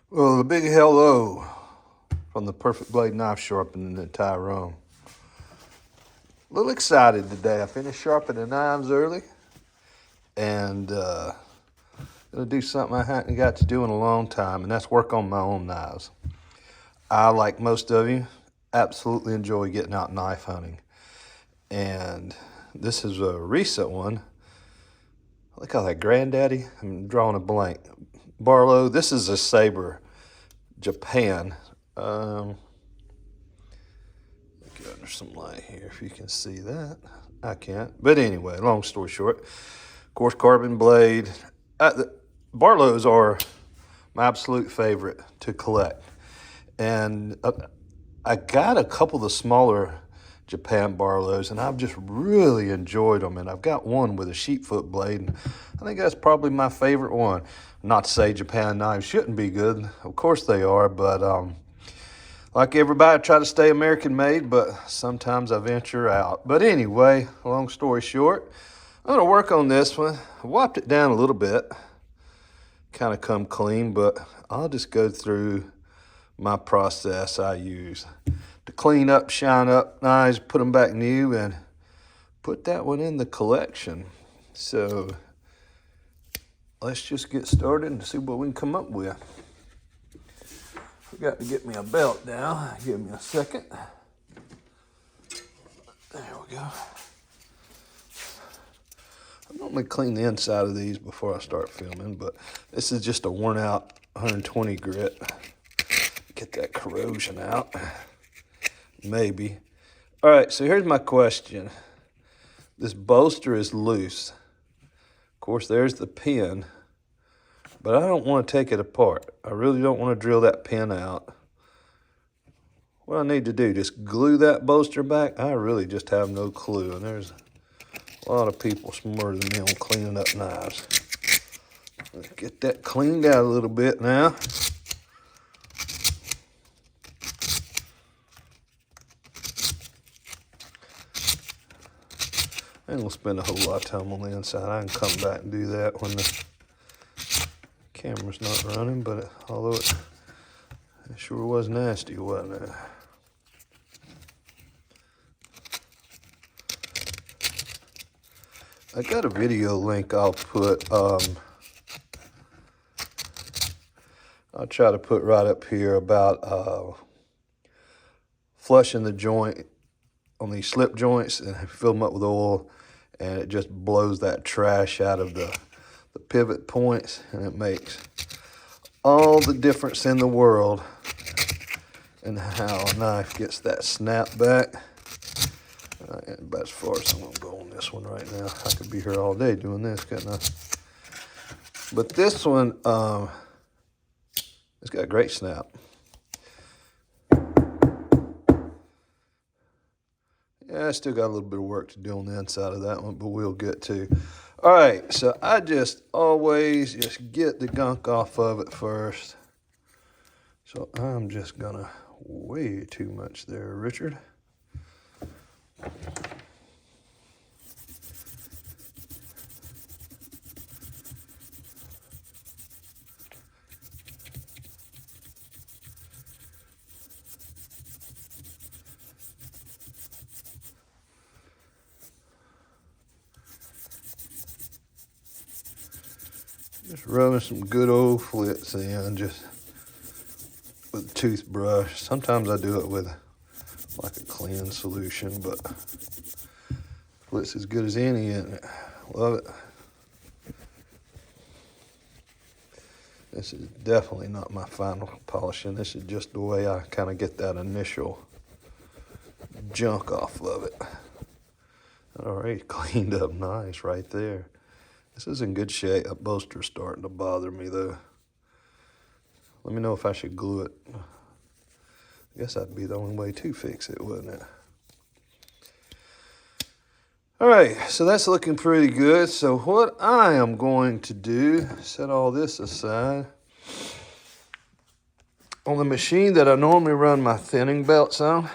Well, a big hello from the Perfect Blade Knife Sharpening in Tyrone. A little excited today. I finished sharpening knives early and gonna do something I hadn't got to do in a long time, and that's work on my own knives. I, like most of you, absolutely enjoy getting out knife hunting, and this is a recent one. I call that Granddaddy. I'm drawing a blank. Barlow. This is a Sabre Japan. Look under some light here if you can see that. I can't. But anyway, long story short, coarse carbon blade. The Barlows are my absolute favorite to collect. And I got a couple of the smaller Japan Barlows, and I've just really enjoyed them. And I've got one with a sheepfoot blade, and I think that's probably my favorite one. Not to say Japan knives shouldn't be good. Of course they are, but like everybody, I try to stay American made, but sometimes I venture out. But anyway, long story short, I'm going to work on this one. I wiped it down a little bit, kind of come clean, but I'll just go through my process I use to clean up, shine up knives, put them back new, and put that one in the collection. So let's just get started and see what we can come up with. Forgot to get me a belt now. Give me a second. There we go. I normally clean the inside of these before I start filming, but this is just a worn out 120 grit. Get that corrosion out. Maybe. All right, so here's my question. This bolster is loose. Of course, there's the pin, but I don't want to take it apart. I really don't want to drill that pin out. What I need to do, just glue that bolster back? I really just have no clue, and there's a lot of people smarter than me on cleaning up knives. Let's get that cleaned out a little bit now. I ain't gonna spend a whole lot of time on the inside. I can come back and do that when the camera's not running, but although it sure was nasty, wasn't it? I got a video link I'll put, I'll try to put right up here about flushing the joint on these slip joints and fill them up with oil, and it just blows that trash out of the pivot points, and it makes all the difference in the world in how a knife gets that snap back. About as far as I'm gonna go on this one right now. I could be here all day doing this, couldn't I? But this one, it's got a great snap. Yeah, I still got a little bit of work to do on the inside of that one, but we'll get to. All right, so I just always just get the gunk off of it first. So I'm just gonna, way too much there, Richard. Just rubbing some good old flits in, just with a toothbrush. Sometimes I do it with like a clean solution, but flit's as good as any, isn't it? Love it. This is definitely not my final polishing. This is just the way I kind of get that initial junk off of it. All right, cleaned up nice right there. This is in good shape. That bolster's starting to bother me though. Let me know if I should glue it. I guess that'd be the only way to fix it, wouldn't it? All right, so that's looking pretty good. So what I am going to do, set all this aside. On the machine that I normally run my thinning belts on,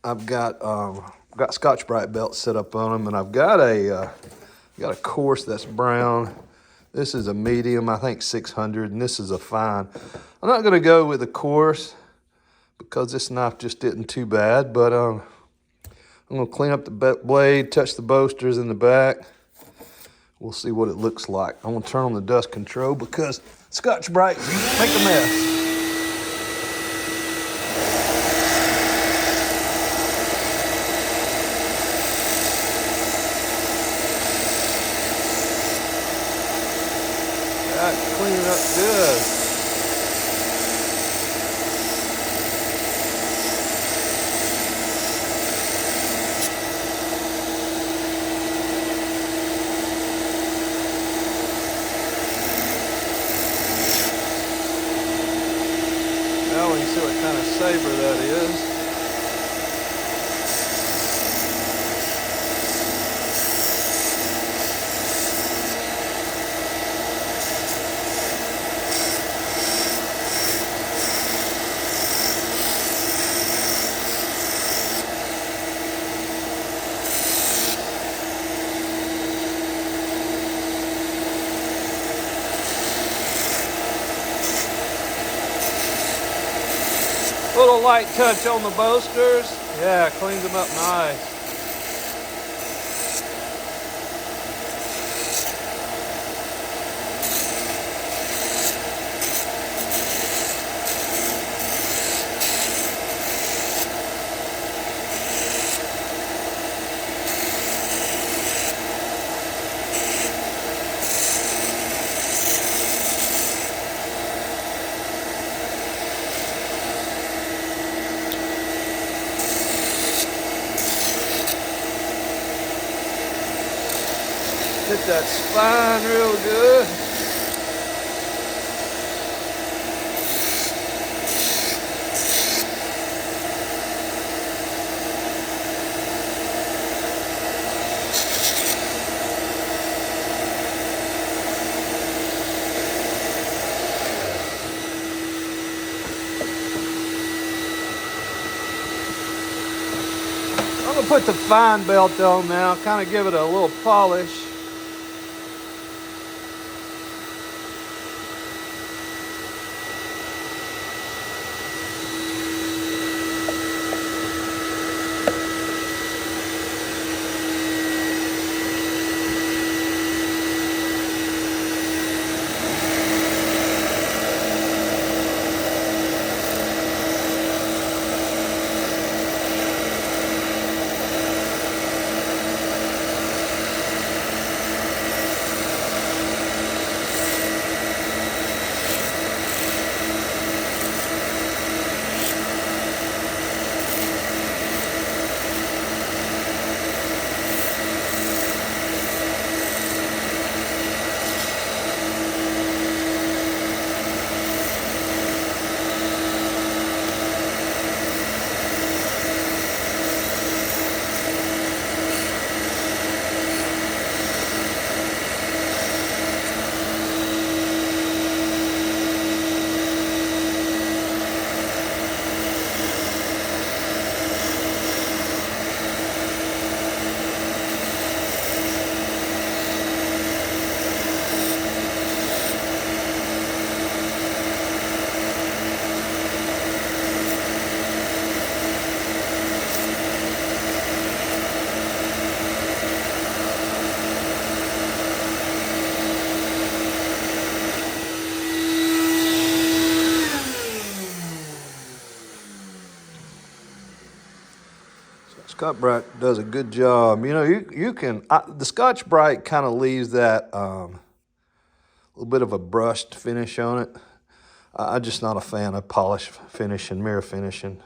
I've got Scotch-Brite belts set up on them, and I've got a course that's brown. This is a medium, I think 600, and this is a fine. I'm not gonna go with a coarse because this knife just isn't too bad, but I'm gonna clean up the blade, touch the bolsters in the back. We'll see what it looks like. I'm gonna turn on the dust control because Scotch-Brite make a mess. Clean it up good. Now we can see what kind of saber that is. Little light touch on the bolsters. Yeah, cleans them up nice. Hit that spine real good. I'm gonna put the fine belt on now, kind of give it a little polish. Scotch-Brite does a good job. You know, you can, the Scotch-Brite kind of leaves that little bit of a brushed finish on it. I'm just not a fan of polish finishing, mirror finishing.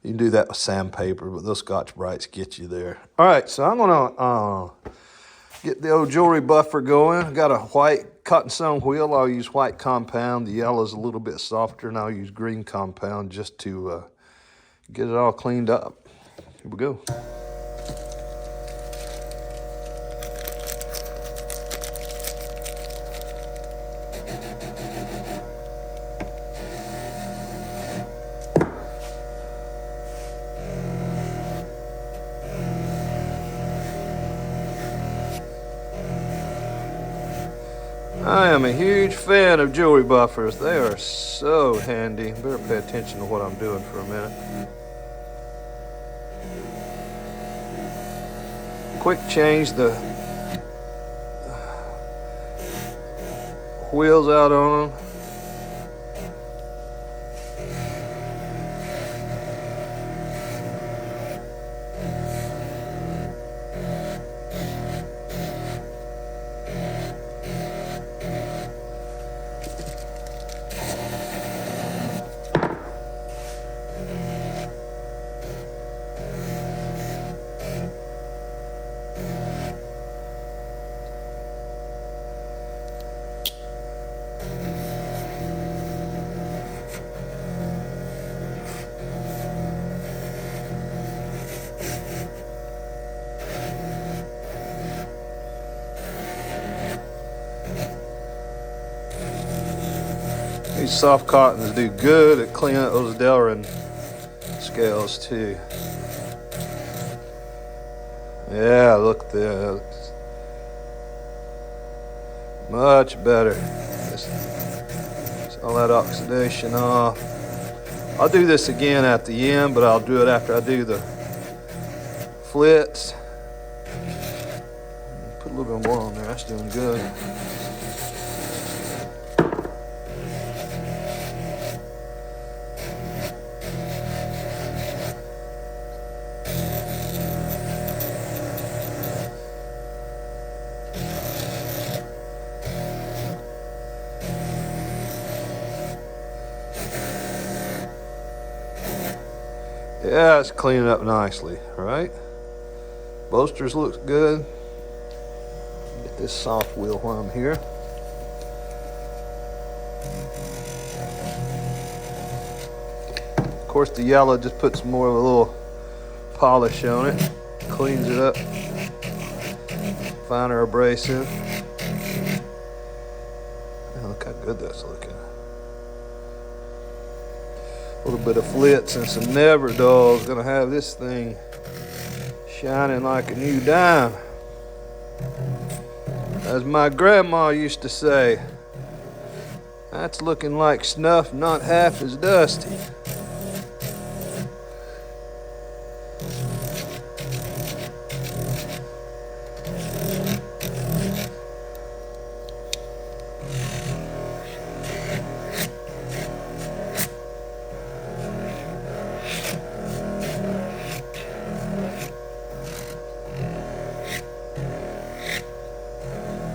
You can do that with sandpaper, but those Scotch-Brites get you there. All right, so I'm gonna get the old jewelry buffer going. I got a white cotton sewn wheel. I'll use white compound. The yellow's a little bit softer, and I'll use green compound just to get it all cleaned up. Here we go. I am a huge fan of jewelry buffers. They are so handy. Better pay attention to what I'm doing for a minute. Quick change the wheels out on them. These soft cottons do good at cleaning up those Delrin scales too. Yeah, look there. Much better. Just all that oxidation off. I'll do this again at the end, but I'll do it after I do the flits. Put a little bit more on there. That's doing good. Yeah, it's cleaning up nicely, right? Bolsters looks good. Get this soft wheel while I'm here. Of course, the yellow just puts more of a little polish on it, cleans it up, finer abrasive. Man, look how good that's looking. A little bit of flits and some never dulls. Gonna have this thing shining like a new dime. As my grandma used to say, that's looking like snuff, not half as dusty.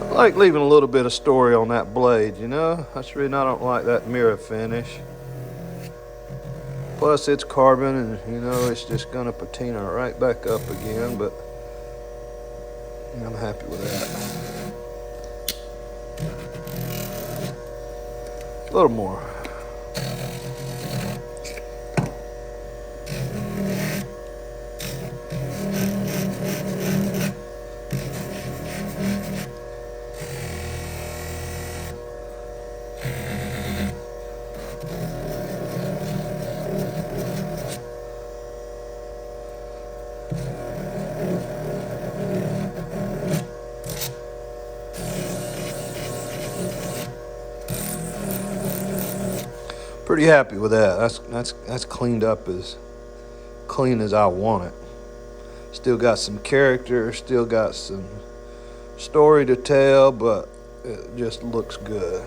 I like leaving a little bit of story on that blade, you know? That's the reason I don't like that mirror finish. Plus it's carbon and you know it's just gonna patina right back up again, but I'm happy with that. A little more. Pretty happy with that. That's cleaned up as clean as I want it. Still got some character, still got some story to tell, but it just looks good.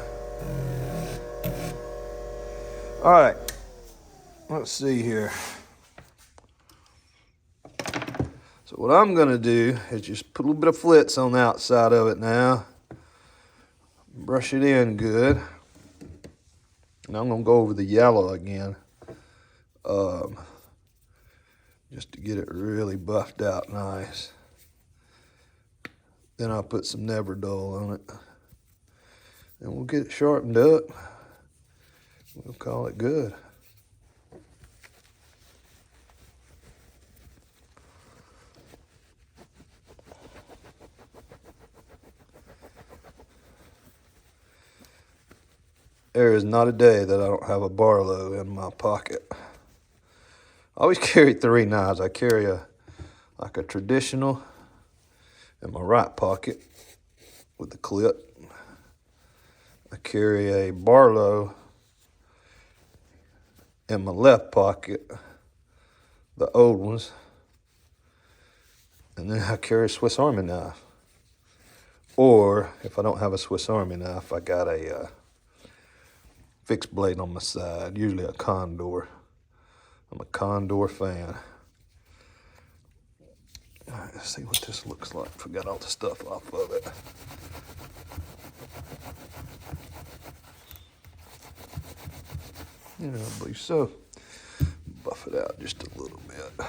All right, let's see here. So what I'm gonna do is just put a little bit of flits on the outside of it now. Brush it in good. And I'm gonna go over the yellow again, just to get it really buffed out nice. Then I'll put some Never Dull on it. And we'll get it sharpened up. We'll call it good. There is not a day that I don't have a Barlow in my pocket. I always carry 3 knives. I carry like a traditional in my right pocket with the clip. I carry a Barlow in my left pocket, the old ones, and then I carry a Swiss Army knife. Or if I don't have a Swiss Army knife, I got a fixed blade on my side, usually a Condor. I'm a Condor fan. All right, let's see what this looks like. Forgot all the stuff off of it. You know, I believe so. Buff it out just a little bit.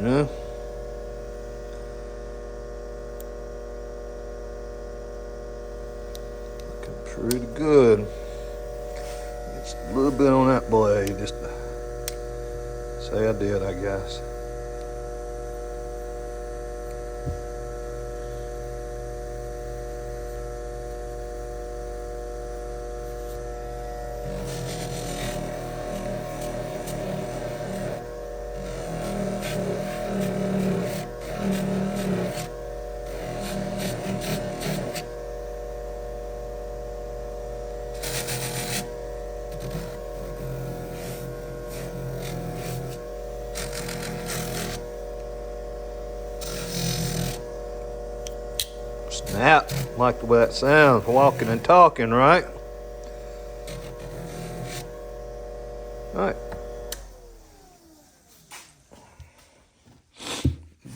Yeah. Looking pretty good. Just a little bit on that blade, just to say I did, I guess. Snap, like the way that sounds, walking and talking, right? All right.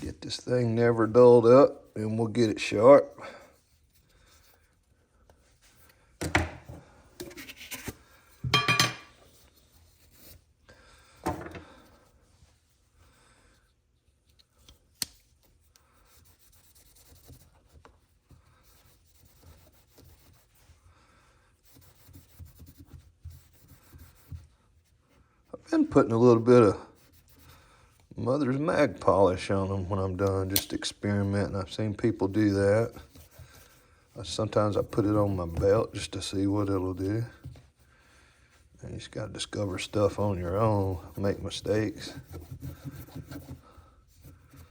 Get this thing never dulled up and we'll get it sharp. I've been putting a little bit of Mother's Mag polish on them when I'm done, just experimenting. I've seen people do that. Sometimes I put it on my belt just to see what it'll do. And you just gotta discover stuff on your own, make mistakes.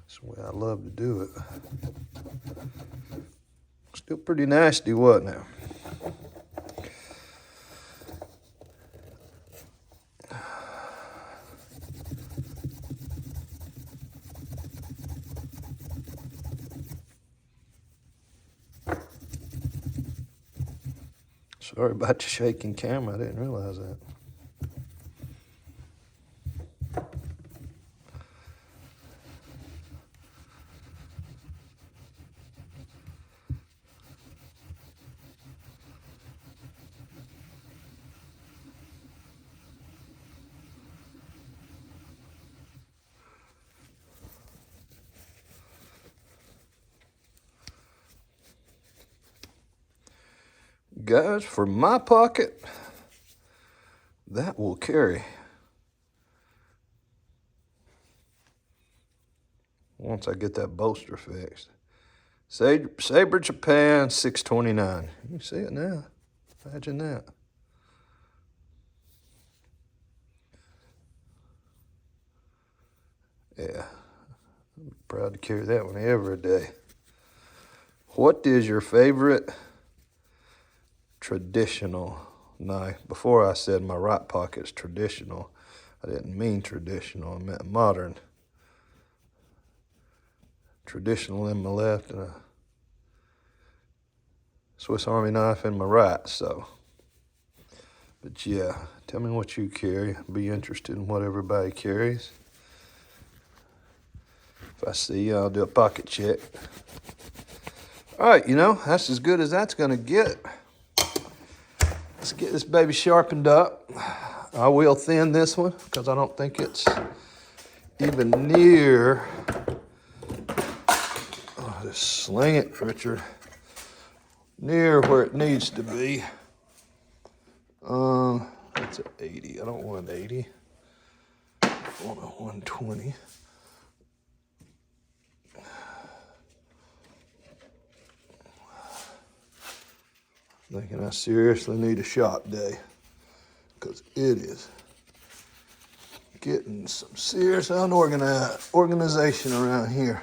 That's the way I love to do it. Still pretty nasty, wasn't it? Sorry about the shaking camera, I didn't realize that. Guys, for my pocket, that will carry. Once I get that bolster fixed. Sabre Japan 629. You see it now. Imagine that. Yeah, I'm proud to carry that one every day. What is your favorite traditional knife? Before I said my right pocket's traditional, I didn't mean traditional, I meant modern. Traditional in my left and a Swiss Army knife in my right, so. But yeah, tell me what you carry. I'd be interested in what everybody carries. If I see you, I'll do a pocket check. All right, you know, that's as good as that's gonna get. Let's get this baby sharpened up. I will thin this one because I don't think it's even near Just sling it, Richard, near where it needs to be. That's an 80. I don't want an 80. I want a 120. Thinking I seriously need a shop day, because it is getting some serious organization around here.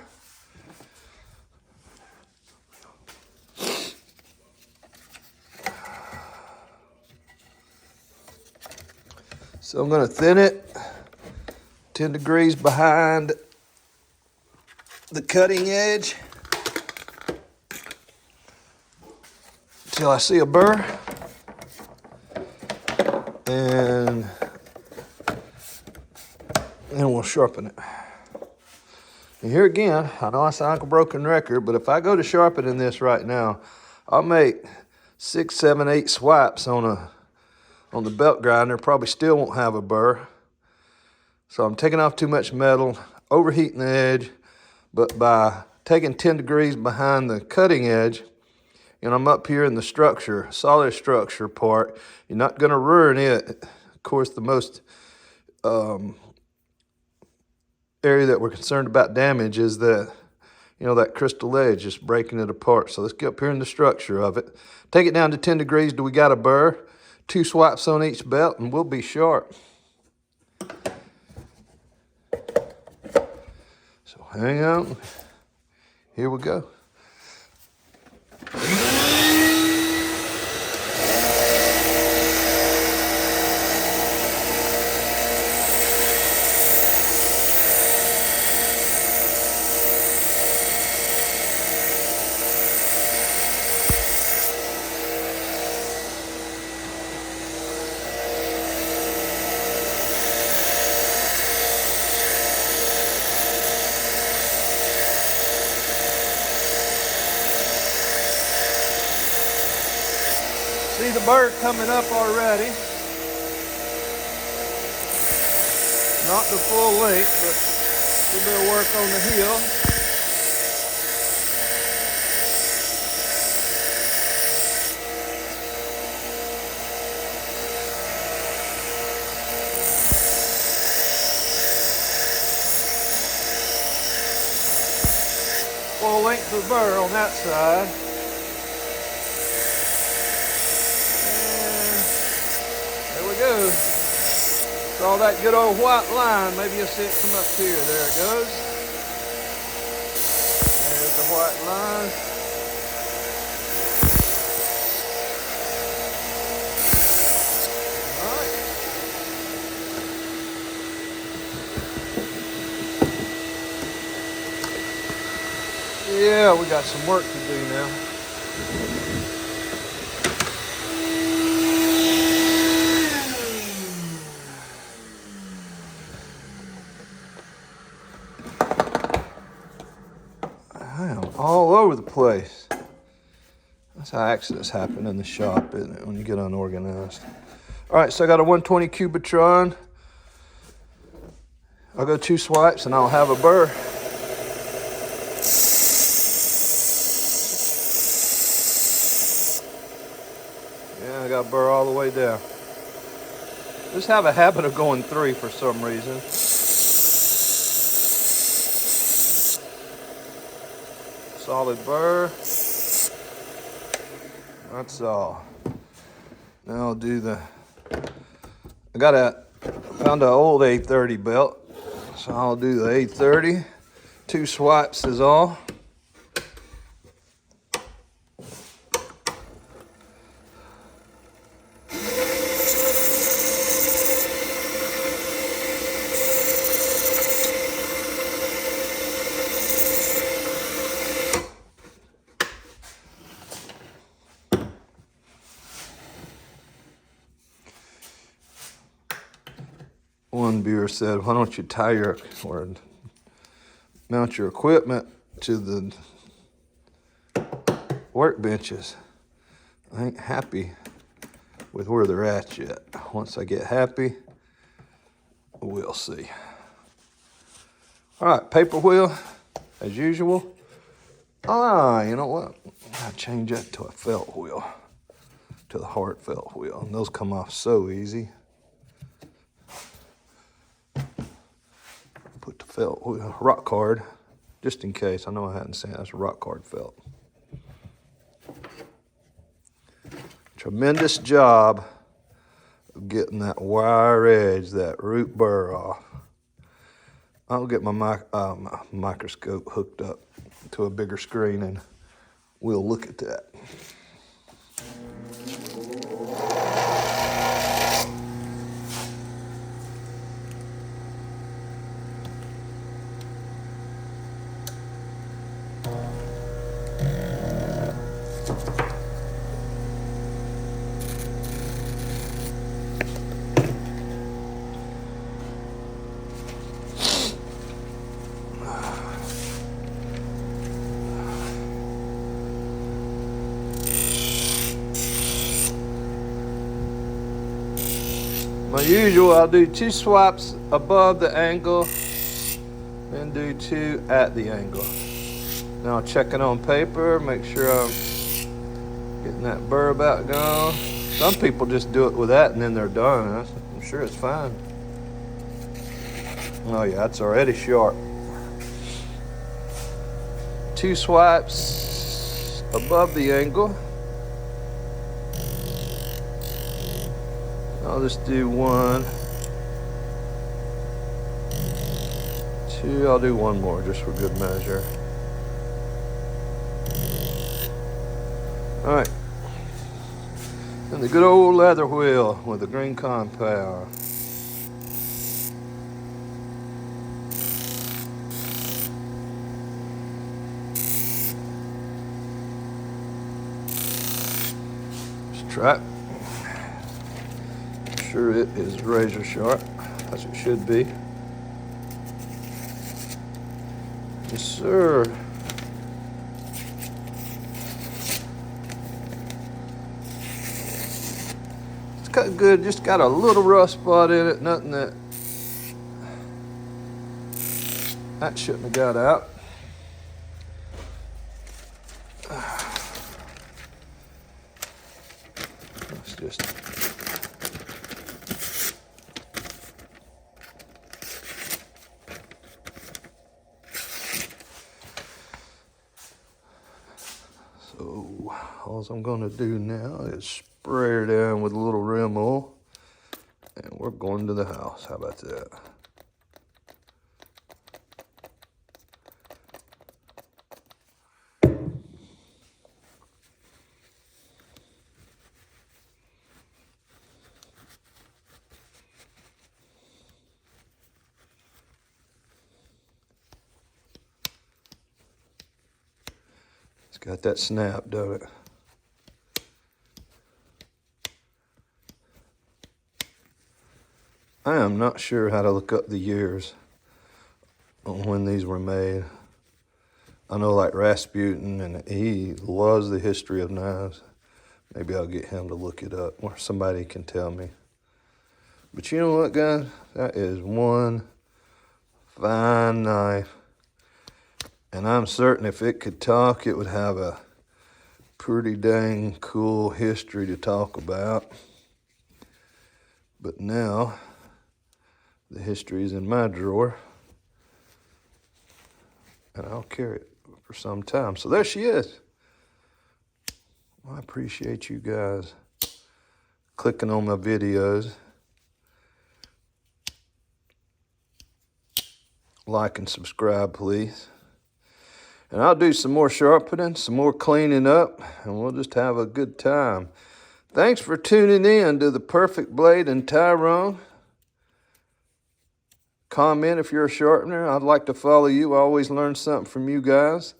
So I'm going to thin it 10 degrees behind the cutting edge until I see a burr, and then we'll sharpen it. And here again, I know I sound like a broken record, but if I go to sharpening this right now, I'll make 6, 7, 8 swipes on the belt grinder, probably still won't have a burr. So I'm taking off too much metal, overheating the edge, but by taking 10 degrees behind the cutting edge, and I'm up here in the structure, solid structure part, you're not gonna ruin it. Of course, the most area that we're concerned about damage is that, that crystal edge, just breaking it apart. So let's get up here in the structure of it. Take it down to 10 degrees. Do we got a burr? 2 swipes on each belt and we'll be sharp. So hang on. Here we go. See the burr coming up already. Not the full length, but a little bit of work on the heel. Full length of burr on that side. Go. Saw that good old white line. Maybe you'll see it come up here. There it goes. There's the white line. All right. Yeah, we got some work to do now. All over the place. That's how accidents happen in the shop, isn't it, when you get unorganized. All right, so I got a 120 Cubitron. I'll go 2 swipes and I'll have a burr. Yeah, I got a burr all the way down. Just have a habit of going 3 for some reason. Solid burr. That's all. Now I'll do found an old A30 belt. So I'll do the A30. 2 swipes is all. One viewer said, why don't you tie or mount your equipment to the workbenches? I ain't happy with where they're at yet. Once I get happy, we'll see. All right, paper wheel, as usual. You know what? I'll change that to a felt wheel, to the hard felt wheel. And those come off so easy. Put the felt wheel, rock hard, just in case. I know I hadn't said that's a rock hard felt. Tremendous job of getting that wire edge, that root burr off. I'll get my microscope hooked up to a bigger screen and we'll look at that. My usual, I'll do 2 swipes above the angle, then do 2 at the angle. Now I'll check it on paper, make sure I'm getting that burr about gone. Some people just do it with that and then they're done. I'm sure it's fine. Oh yeah, it's already sharp. 2 swipes above the angle. I'll just do 1, 2, I'll do 1 more just for good measure. All right, and the good old leather wheel with the green compound. Just try it. Sure it is razor sharp, as it should be. Yes, sir. It's cut good, just got a little rough spot in it, nothing that shouldn't have got out. Let's just So all I'm gonna do now is spray her down with a little rim oil and we're going to the house. How about that? It's got that snap, don't it? I am not sure how to look up the years on when these were made. I know like Rasputin, and he loves the history of knives. Maybe I'll get him to look it up, or somebody can tell me. But you know what, guys? That is one fine knife. And I'm certain if it could talk, it would have a pretty dang cool history to talk about. But now, the history is in my drawer, and I'll carry it for some time. So there she is. Well, I appreciate you guys clicking on my videos. Like and subscribe, please. And I'll do some more sharpening, some more cleaning up, and we'll just have a good time. Thanks for tuning in to The Perfect Blade and Tyrone. Comment if you're a sharpener. I'd like to follow you. I always learn something from you guys.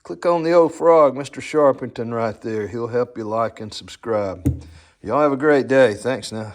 Click on the old frog, Mr. Sharpington, right there. He'll help you like and subscribe. Y'all have a great day. Thanks now.